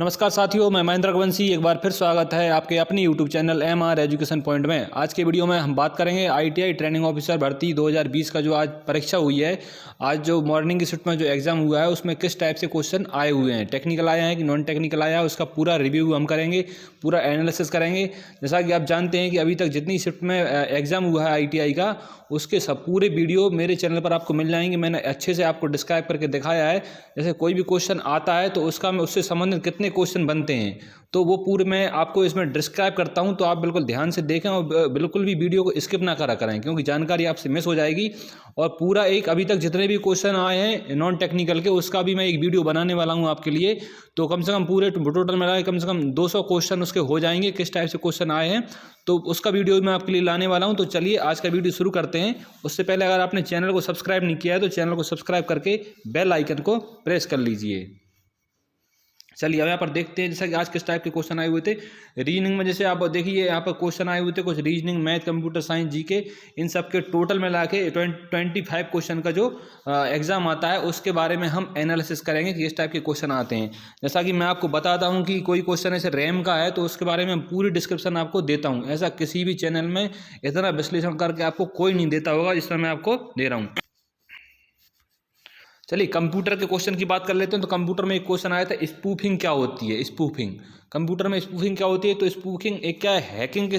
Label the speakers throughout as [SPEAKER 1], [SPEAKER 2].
[SPEAKER 1] नमस्कार साथियों, मैं महेंद्र रघुवंशी एक बार फिर स्वागत है आपके अपनी YouTube channel MR education point में। आज के वीडियो में हम बात करेंगे ITI ट्रेनिंग ऑफिसर भर्ती 2020 का जो आज परीक्षा हुई है। आज जो मॉर्निंग की शिफ्ट में जो एग्जाम हुआ है उसमें किस टाइप से क्वेश्चन आए हुए हैं, टेक्निकल आया है कि नॉन टेक्निकल आया है, उसका पूरा रिव्यू हम करेंगे, पूरा एनालिसिस करेंगे। जैसा कि आप जानते हैं कि अभी तक जितनी शिफ्ट में एग्जाम हुआ है ITI का, उसके सब पूरे वीडियो मेरे चैनल पर आपको मिल जाएंगे। मैंने अच्छे से आपको डिस्क्राइब करके दिखाया है। जैसे कोई भी क्वेश्चन आता है तो उसका मैं उससे संबंधित कितने क्वेश्चन बनते हैं तो वो पूरे मैं आपको इसमें डिस्क्राइब करता हूं, तो आप बिल्कुल ध्यान से देखें और बिल्कुल भी वीडियो को स्किप ना करा करें, क्योंकि जानकारी आपसे मिस हो जाएगी। और पूरा एक अभी तक जितने भी क्वेश्चन आए हैं नॉन टेक्निकल के, उसका भी मैं एक वीडियो बनाने वाला हूं आपके लिए। तो कम से कम पूरे टोटल मिला के कम से कम 200 क्वेश्चन उसके हो जाएंगे, किस टाइप से क्वेश्चन आए हैं, तो उसका वीडियो मैं आपके लिए लाने वाला हूं। तो चलिए आज का वीडियो शुरू करते हैं। उससे पहले अगर आपने चैनल को सब्सक्राइब नहीं किया है तो चैनल को सब्सक्राइब करके बेल आइकन को प्रेस कर लीजिए। चलिए अब यहाँ पर देखते हैं जैसा कि आज किस टाइप के क्वेश्चन आए हुए थे। रीजनिंग में जैसे आप देखिए यहाँ पर क्वेश्चन आए हुए थे कुछ reasoning, math, computer science, GK, इन सब के टोटल मिला के 25 क्वेश्चन का जो एग्जाम आता है उसके बारे में हम एनालिसिस करेंगे कि इस टाइप के क्वेश्चन आते हैं। जैसा कि मैं आपको बताता हूँ कि कोई क्वेश्चन ऐसे रैम का है तो उसके बारे में पूरी डिस्क्रिप्शन आपको देता हूँ। ऐसा किसी भी चैनल में इतना विश्लेषण करके आपको कोई नहीं देता होगा जिस तरह मैं आपको दे रहा हूँ। चलिए कंप्यूटर के क्वेश्चन की बात कर लेते हैं। तो कंप्यूटर में एक क्वेश्चन आया था, स्पूफिंग क्या होती है। स्पूफिंग, कंप्यूटर में स्पूफिंग क्या होती है। तो स्पूफिंग एक क्या है, हैकिंग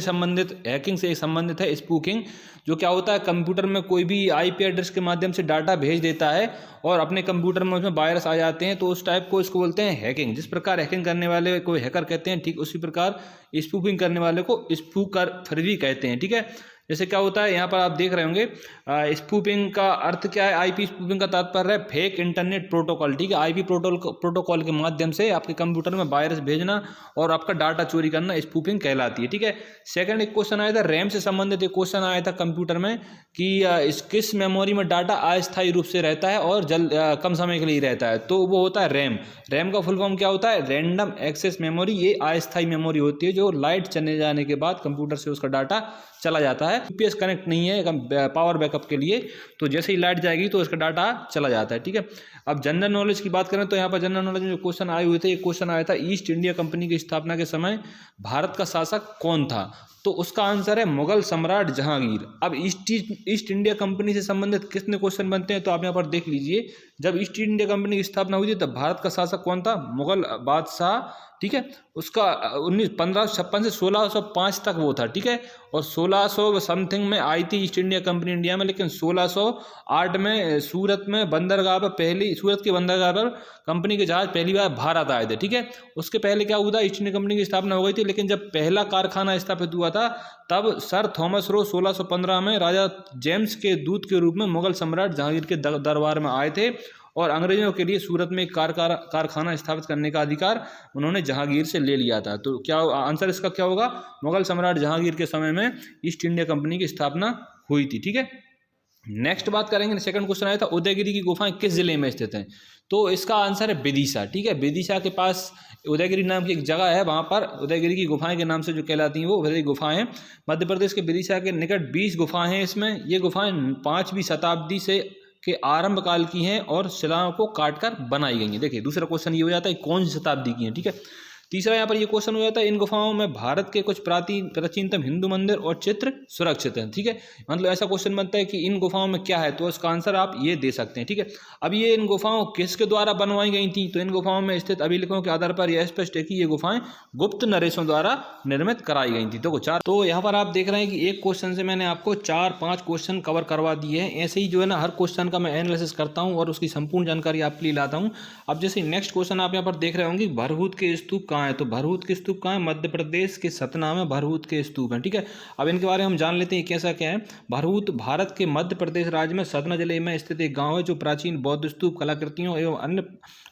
[SPEAKER 1] से संबंधित है। स्पूफिंग जो क्या होता है, कंप्यूटर में कोई भी IP एड्रेस के माध्यम से डाटा भेज देता है और अपने कंप्यूटर में उसमें वायरस आ जाते हैं, तो उस टाइप को इसको बोलते हैं हैकिंग। जिस प्रकार हैकिंग करने वाले को हैकर कहते हैं, ठीक उसी प्रकार स्पूफिंग करने वाले को स्पूकर भी कहते हैं। ठीक है, जैसे क्या होता है यहाँ पर आप देख रहे होंगे, स्पूफिंग का अर्थ क्या है। IP स्पूफिंग का तात्पर्य है फेक इंटरनेट प्रोटोकॉल। ठीक है, IP प्रोटोकॉल के माध्यम से आपके कंप्यूटर में वायरस भेजना और आपका डाटा चोरी करना स्पूफिंग कहलाती है। ठीक है, सेकंड एक क्वेश्चन आया था, रैम से संबंधित एक क्वेश्चन आया था कंप्यूटर में कि किस मेमोरी में डाटा अस्थायी रूप से रहता है और कम समय के लिए रहता है, तो वो होता है रैम। रैम का फुल फॉर्म क्या होता है, रैंडम एक्सेस मेमोरी। ये अस्थायी मेमोरी होती है जो लाइट चले जाने के बाद कंप्यूटर से उसका डाटा चला जाता है। UPS कनेक्ट नहीं है पावर बैकअप के लिए, तो जैसे ही लाइट जाएगी तो उसका डाटा चला जाता है। ठीक है, अब जनरल नॉलेज की बात करें तो यहाँ पर जनरल नॉलेज में जो क्वेश्चन आए हुए थे, एक क्वेश्चन आया था, ईस्ट इंडिया कंपनी की स्थापना के समय भारत का शासक कौन था। तो उसका आंसर है मुगल सम्राट जहांगीर। अब ईस्ट इंडिया कंपनी से संबंधित कितने क्वेश्चन बनते हैं तो आप यहाँ पर देख लीजिए। जब ईस्ट इंडिया कंपनी की स्थापना हुई थी तब भारत का शासक कौन था, मुगल बादशाह। ठीक है, उसका 1556 से 1605 तक वो था। ठीक है, और 1600 समथिंग में आई थी ईस्ट इंडिया कंपनी इंडिया में, लेकिन 1608 में सूरत में बंदरगाह पर सूरत के बंदरगाह पर कंपनी के जहाज पहली बार भारत आए थे। ठीक है, उसके पहले क्या हुआ था, ईस्ट इंडिया कंपनी की स्थापना हो गई थी, लेकिन जब पहला कारखाना स्थापित हुआ था तब सर थॉमस रो 1615 में राजा जेम्स के दूत के रूप में मुगल सम्राट जहांगीर के दरबार में आए थे और अंग्रेजों के लिए सूरत में एक कारखाना स्थापित करने का अधिकार उन्होंने जहांगीर से ले लिया था। तो क्या आंसर इसका क्या होगा, मुगल सम्राट जहांगीर के समय में ईस्ट इंडिया कंपनी की स्थापना हुई थी। ठीक है, नेक्स्ट बात करेंगे, सेकंड क्वेश्चन आया था, उदयगिरी की गुफाएं किस जिले में स्थित हैं। तो इसका आंसर है विदिशा। ठीक है, विदिशा के पास उदयगिरी नाम की एक जगह है, वहाँ पर उदयगिरी की गुफाएं के नाम से जो कहलाती हैं वो उदयगिरी गुफाएं हैं। मध्य प्रदेश के विदिशा के निकट 20 गुफाएं हैं। इसमें ये गुफाएं 5वीं शताब्दी से के आरंभ काल की हैं और शिलाओं को काटकर बनाई गई हैं। देखिए दूसरा क्वेश्चन ये हो जाता है कौन सी शताब्दी की है। ठीक है, तीसरा यहाँ पर ये क्वेश्चन हो जाता है, इन गुफाओं में भारत के कुछ प्राचीनतम हिंदू मंदिर और चित्र सुरक्षित हैं। ठीक है, मतलब ऐसा क्वेश्चन बनता है कि इन गुफाओं में क्या है, तो इसका आंसर आप ये दे सकते हैं। ठीक है, अब ये इन गुफाओं किसके द्वारा बनवाई गई थी, तो इन गुफाओं में स्थित अभिलेखों के आधार पर यह स्पष्ट है कि ये गुफाएं गुप्त नरेशों द्वारा निर्मित कराई गई थी। तो यहाँ पर आप देख रहे हैं कि एक क्वेश्चन से मैंने आपको 4-5 क्वेश्चन कवर करवा दिए हैं। ऐसे ही जो है ना हर क्वेश्चन का मैं एनालिसिस करता हूँ और उसकी संपूर्ण जानकारी आपके लिए लाता हूँ। अब जैसे नेक्स्ट क्वेश्चन आप यहाँ पर देख रहे होंगे, भरहूत के स्तूप कहाँ है। तो भरहूत के स्तूप कहाँ है, मध्य प्रदेश के सतना में भरहूत के स्तूप हैं। ठीक है, अब इनके बारे में हम जान लेते हैं कैसा क्या है। भरहूत भारत के मध्य प्रदेश राज्य में सतना जिले में स्थित एक गांव है जो प्राचीन बौद्ध स्तूप कलाकृतियों एवं अन्य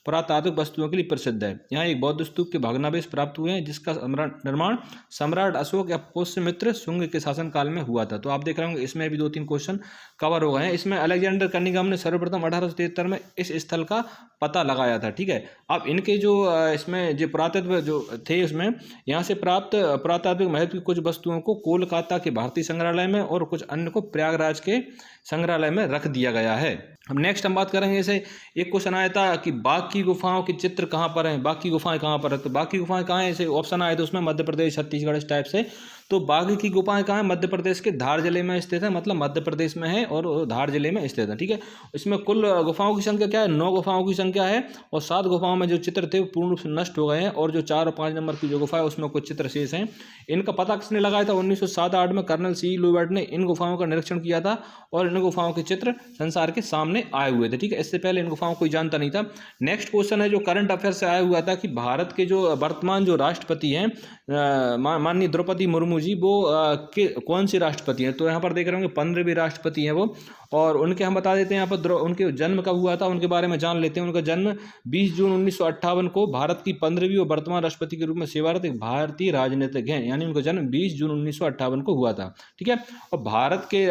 [SPEAKER 1] पुरातात्विक वस्तुओं के लिए प्रसिद्ध है। यहाँ एक बौद्ध स्तूप के भग्नावशेष प्राप्त हुए हैं जिसका निर्माण सम्राट अशोक या पुष्यमित्र शुंग के शासनकाल में हुआ था। तो आप देख रहे होंगे इसमें भी 2-3 क्वेश्चन कवर हो गए हैं। इसमें अलेक्जेंडर कनिंघम ने सर्वप्रथम 1873 में इस स्थल का पता लगाया था। ठीक है, अब इनके जो इसमें जो पुरातत्व जो थे उसमें यहाँ से प्राप्त पुरातात्विक महत्व की कुछ वस्तुओं को कोलकाता के भारतीय संग्रहालय में और कुछ अन्य को प्रयागराज के संग्रहालय में रख दिया गया है। अब नेक्स्ट हम बात करेंगे, जैसे एक क्वेश्चन आया था कि बाघ की गुफाओं के चित्र कहाँ पर हैं, बाघ की गुफाएं कहाँ पर है, तो बाघ की गुफाएं कहाँ है, ऐसे ऑप्शन आए थे उसमें मध्य प्रदेश, छत्तीसगढ़, इस टाइप से। तो बाघ की गुफाएं कहाँ है, मध्य प्रदेश के धार जिले में स्थित है, मतलब मध्य प्रदेश में है और धार जिले में स्थित है, ठीक है। इसमें कुल गुफाओं की संख्या क्या है, 9 गुफाओं की संख्या है, और 7 गुफाओं में जो चित्र थे वो पूर्ण रूप से नष्ट हो गए हैं, और जो 4 और 5 नंबर की जो गुफा है उसमें कुछ चित्र शेष हैं। इनका पता किसने लगाया था, 1907-8 में कर्नल सी लुबर्ट ने इन गुफाओं का निरीक्षण किया था, और इन गुफाओं के चित्र संसार के सामने आए हुए थे, ठीक है। इससे पहले इन गुफाओं को कोई जानता नहीं था। नेक्स्ट क्वेश्चन है जो करंट अफेयर से आया हुआ था कि भारत के जो वर्तमान जो राष्ट्रपति हैं माननीय द्रौपदी मुर्मू जी, वो कौन सी राष्ट्रपति हैं, तो यहाँ पर देख रहे होंगे 15वीं राष्ट्रपति हैं वो। और उनके हम बता देते हैं यहाँ पर उनके जन्म कब हुआ था, उनके बारे में जान लेते हैं। उनका जन्म 20 जून 1958 को भारत की 15वीं और वर्तमान राष्ट्रपति के रूप में सेवारत एक भारतीय राजनीतिज्ञ हैं, यानी उनका जन्म 20 जून 1958 को हुआ था, ठीक है। और भारत के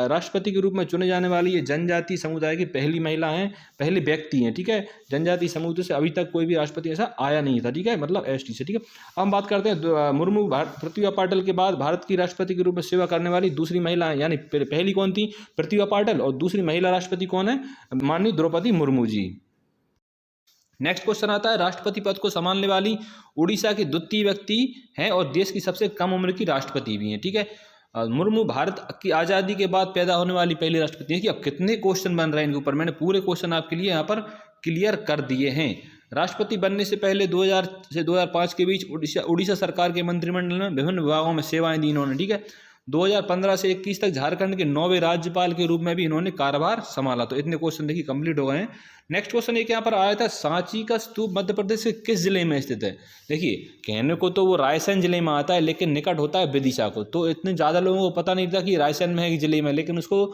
[SPEAKER 1] राष्ट्रपति के रूप में चुने जाने वाली ये जनजातीय समुदाय की पहली महिला हैं, पहले व्यक्ति हैं, ठीक है। जनजातीय समुदाय से अभी तक कोई भी राष्ट्रपति ऐसा आया नहीं था, ठीक है, मतलब एसटी से, ठीक है। अब हम बात करते हैं मुर्मू प्रतिभा पाटिल के बाद भारत की राष्ट्रपति के रूप में सेवा करने वाली दूसरी महिला है, यानी पहली कौन थी, प्रतिभा पाटिल, और दूसरी महिला राष्ट्रपति कौन है, माननीय द्रौपदी मुर्मू जी। नेक्स्ट क्वेश्चन आता है, राष्ट्रपति पद को संभालने वाली उड़ीसा की द्वितीय व्यक्ति हैं और देश की सबसे कम उम्र की राष्ट्रपति भी हैं, ठीक है। मुर्मू भारत की आज़ादी के बाद पैदा होने वाली पहली राष्ट्रपति है। कि अब कितने क्वेश्चन बन रहे हैं इनके ऊपर, मैंने पूरे क्वेश्चन आपके लिए यहाँ पर क्लियर कर दिए हैं। राष्ट्रपति बनने से पहले 2000 से 2005 के बीच उड़ीसा सरकार के मंत्रिमंडल में विभिन्न विभागों में सेवाएं दी इन्होंने, ठीक है। 2015 से 21 तक झारखंड के 9वें राज्यपाल के रूप में भी इन्होंने कार्यभार संभाला। तो इतने क्वेश्चन देखिए कंप्लीट हो गए हैं। नेक्स्ट क्वेश्चन एक यहाँ पर आया था, सांची का स्तूप मध्य प्रदेश के किस जिले में स्थित है। देखिए कहने को तो वो रायसेन जिले में आता है, लेकिन निकट होता है विदिशा को। तो इतने ज़्यादा लोगों को पता नहीं था कि रायसेन में है कि जिले में, लेकिन उसको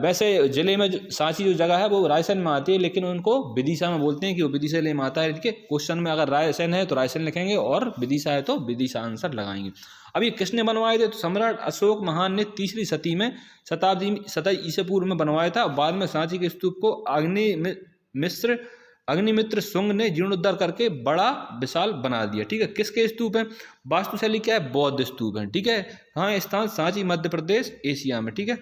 [SPEAKER 1] वैसे जिले में सांची जो जगह है वो रायसेन में आती है, लेकिन उनको विदिशा में बोलते हैं कि वो विदिशा जिले में आता है, ठीक है। क्वेश्चन में अगर रायसेन है तो रायसेन लिखेंगे और विदिशा है तो विदिशा आंसर लगाएंगे। अब ये किसने बनवाए थे, तो सम्राट अशोक महान ने 3री शताब्दी 27 ईसा पूर्व में बनवाया था। बाद में सांची के स्तूप को अग्निमित्र शुंग ने जीर्णोद्धार करके बड़ा विशाल बना दिया, ठीक है। किसके स्तूप है, वास्तुशैली क्या है, बौद्ध स्तूप है, ठीक है। हाँ, स्थान सांची मध्य प्रदेश एशिया में, ठीक है।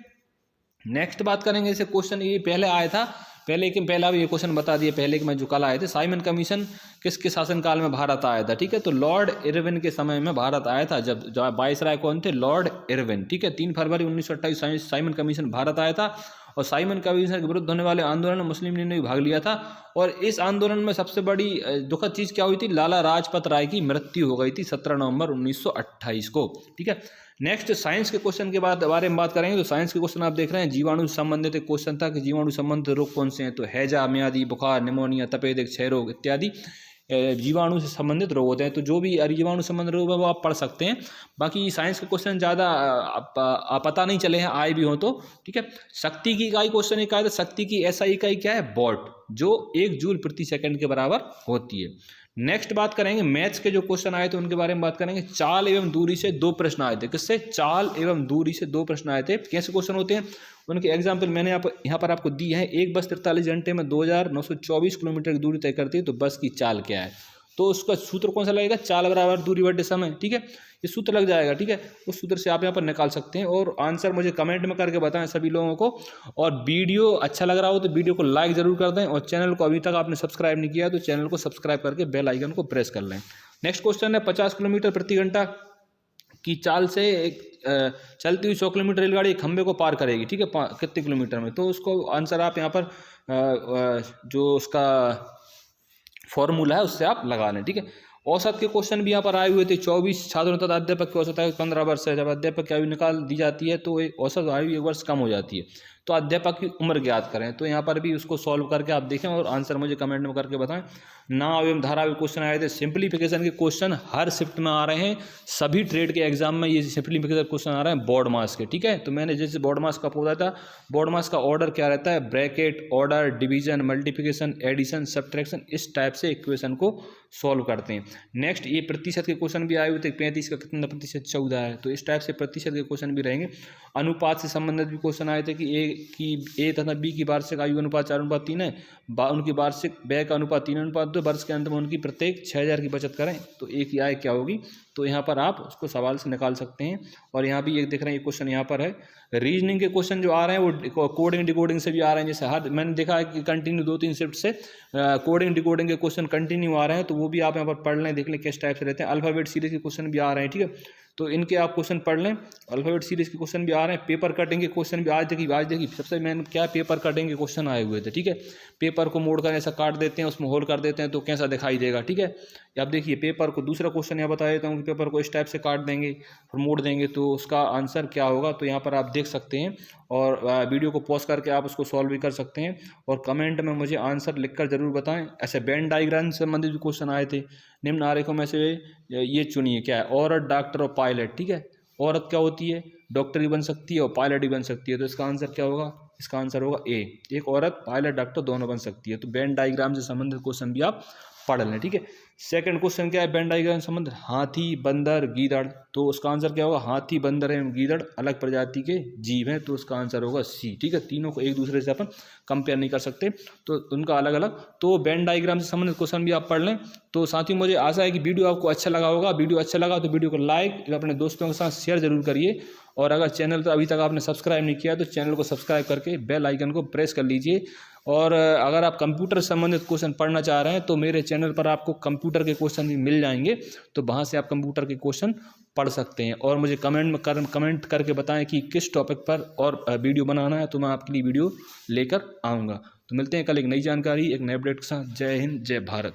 [SPEAKER 1] नेक्स्ट बात करेंगे, इसे क्वेश्चन ये पहले आया था, पहला भी ये क्वेश्चन बता दिए पहले कि मैं जो कल आए थे, साइमन कमीशन किसके शासनकाल में भारत आया था, ठीक है। तो लॉर्ड इरविन के समय में भारत आया था, जब वायसराय कौन थे, लॉर्ड इरविन, ठीक है। 3 फरवरी 1928 साइमन कमीशन भारत आया था, और साइमन कमीशन के विरुद्ध होने वाले आंदोलन में मुस्लिम लीग ने भी भाग लिया था। और इस आंदोलन में सबसे बड़ी दुखद चीज़ क्या हुई थी, लाला लाजपत राय की मृत्यु हो गई थी 17 नवंबर 1928 को, ठीक है। नेक्स्ट साइंस के क्वेश्चन के बारे में बात करेंगे। तो साइंस के क्वेश्चन आप देख रहे हैं, जीवाणु से संबंधित एक क्वेश्चन था कि जीवाणु संबंधित रोग कौन से हैं, तो हैजा, म्यादी, बुखार, निमोनिया, तपेदिक, क्षय रोग इत्यादि जीवाणु से संबंधित रोग होते हैं। तो जो भी जीवाणु संबंधित रोग है वो आप पढ़ सकते हैं। बाकी साइंस के क्वेश्चन ज़्यादा पता नहीं चले हैं, आए भी हों तो, ठीक है। शक्ति की इकाई क्वेश्चन एक आया था, शक्ति की ऐसा इकाई क्या है, वॉट, जो 1 जूल प्रति सेकंड के बराबर होती है। नेक्स्ट बात करेंगे, मैथ्स के जो क्वेश्चन आए थे उनके बारे में बात करेंगे। चाल एवं दूरी से 2 प्रश्न आए थे, किससे, चाल एवं दूरी से 2 प्रश्न आए थे। कैसे क्वेश्चन होते हैं, उनके एग्जाम्पल मैंने यहाँ पर आपको दी है। एक बस 43 घंटे में 2924 किलोमीटर की दूरी तय करती है, तो बस की चाल क्या है, तो उसका सूत्र कौन सा लगेगा, चाल बराबर दूरी बटे समय, ठीक है। ये सूत्र लग जाएगा, ठीक है। उस सूत्र से आप यहाँ पर निकाल सकते हैं। और आंसर मुझे कमेंट में करके बताएं सभी लोगों को। और वीडियो अच्छा लग रहा हो तो वीडियो को लाइक जरूर कर दें, और चैनल को अभी तक आपने सब्सक्राइब नहीं किया तो चैनल को सब्सक्राइब करके बेल आइकन को प्रेस कर लें। नेक्स्ट क्वेश्चन है, 50 किलोमीटर प्रति घंटा की चाल से एक चलती हुई 100 किलोमीटर रेलगाड़ी एक खंबे को पार करेगी, ठीक है, कितने किलोमीटर में। तो उसको आंसर आप यहाँ पर जो उसका फॉर्मूला है उससे आप लगा लें, ठीक है। औसत के क्वेश्चन भी यहाँ पर आए हुए थे। 24 छात्रों तथा अध्यापक की औसत आयु 15 वर्ष है। जब अध्यापक की आयु निकाल दी जाती है तो एक औसत आयु 1 वर्ष कम हो जाती है, तो अध्यापक की उम्र ज्ञात करें। तो यहाँ पर भी उसको सॉल्व करके आप देखें और आंसर मुझे कमेंट में करके बताएं। नाम एवं धारा के क्वेश्चन आए थे। सिंप्लीफिकेशन के क्वेश्चन हर शिफ्ट में आ रहे हैं, सभी ट्रेड के एग्जाम में ये सिंप्लीफिकेशन क्वेश्चन आ रहे हैं बोर्ड मास के, ठीक है। तो मैंने जैसे बोर्ड मास का पूछा था, बोर्ड मास का ऑर्डर क्या रहता है, bracket, order, division, multiplication, addition, subtraction, इस टाइप से इक्वेशन को सॉल्व करते हैं। नेक्स्ट ये प्रतिशत के क्वेश्चन भी आए हुए थे, 35 का कितना प्रतिशत 14 है, तो इस टाइप से प्रतिशत के क्वेश्चन भी रहेंगे। अनुपात से संबंधित भी क्वेश्चन आए थे कि ए तथा बी की वार्षिक आयु अनुपात 4:3 है, उनकी वार्षिक व्यय का अनुपात 3:2, वर्ष के अंत में उनकी प्रत्येक 6000 की बचत करें तो ए की आय क्या होगी तो यहाँ पर आप उसको सवाल से निकाल सकते हैं। और यहाँ भी एक देख रहे हैं, ये क्वेश्चन यहाँ पर है, रीजनिंग के क्वेश्चन जो आ रहे हैं वो कोडिंग डिकोडिंग से भी आ रहे हैं। जैसे हर मैंने देखा है कि कंटिन्यू 2-3 शिफ्ट से कोडिंग डिकोडिंग के क्वेश्चन कंटिन्यू आ रहे हैं, तो वो भी आप यहाँ पर पढ़ लें, देख लें किस टाइप से रहते हैं। अल्फ़ाबेट सीरीज के क्वेश्चन भी आ रहे हैं, ठीक है, तो इनके आप क्वेश्चन पढ़ लें। अल्फ़ाबेट सीरीज के क्वेश्चन भी आ रहे हैं, पेपर कटिंग के क्वेश्चन भी आज देखिए सबसे मेन क्या पेपर कटिंग के क्वेश्चन आए हुए थे, ठीक है। पेपर को मोड़ कर ऐसा काट देते हैं, उसमें होल कर देते हैं तो कैसा दिखाई देगा, ठीक है। आप देखिए पेपर को, दूसरा क्वेश्चन यहाँ बता देता हूँ कि पेपर को इस टाइप से काट देंगे और मोड़ देंगे तो उसका आंसर क्या होगा, तो यहाँ पर आप देख सकते हैं। और वीडियो को पॉज करके आप उसको सॉल्व भी कर सकते हैं। और कमेंट में मुझे आंसर लिखकर ज़रूर बताएं। ऐसे वेन डायग्राम से संबंधित जो क्वेश्चन आए थे, निम्न आरेखों में से ये चुनिए, क्या है, औरत, डॉक्टर और पायलट, ठीक है। औरत क्या होती है, डॉक्टर भी बन सकती है और पायलट भी बन सकती है, तो इसका आंसर क्या होगा, इसका आंसर होगा ए। एक औरत, पायलट, डॉक्टर दोनों बन सकती है। तो वेन डायग्राम से संबंधित क्वेश्चन भी आप पढ़ लें, ठीक है। सेकंड क्वेश्चन क्या है, वेन डायग्राम से संबंधित, हाथी, बंदर, गीदड़, तो उसका आंसर क्या होगा, हाथी, बंदर एवं गीदड़ अलग प्रजाति के जीव हैं, तो उसका आंसर होगा सी, ठीक है। तीनों को एक दूसरे से अपन कंपेयर नहीं कर सकते, तो उनका अलग अलग, तो वेन डायग्राम से संबंधित क्वेश्चन भी आप पढ़ लें। तो साथियों मुझे आशा है कि वीडियो आपको अच्छा लगा होगा। वीडियो अच्छा लगा तो वीडियो को लाइक, अपने दोस्तों के साथ शेयर जरूर करिए। और अगर चैनल तो अभी तक आपने सब्सक्राइब नहीं किया तो चैनल को सब्सक्राइब करके बेल आइकन को प्रेस कर लीजिए। और अगर आप कंप्यूटर से संबंधित क्वेश्चन पढ़ना चाह रहे हैं तो मेरे चैनल पर आपको कंप्यूटर के क्वेश्चन भी मिल जाएंगे, तो वहाँ से आप कंप्यूटर के क्वेश्चन पढ़ सकते हैं। और मुझे कमेंट करके बताएं कि किस टॉपिक पर और वीडियो बनाना है, तो मैं आपके लिए वीडियो लेकर आऊँगा। तो मिलते हैं कल एक नई जानकारी, एक नए अपडेट के साथ। जय हिंद, जय भारत।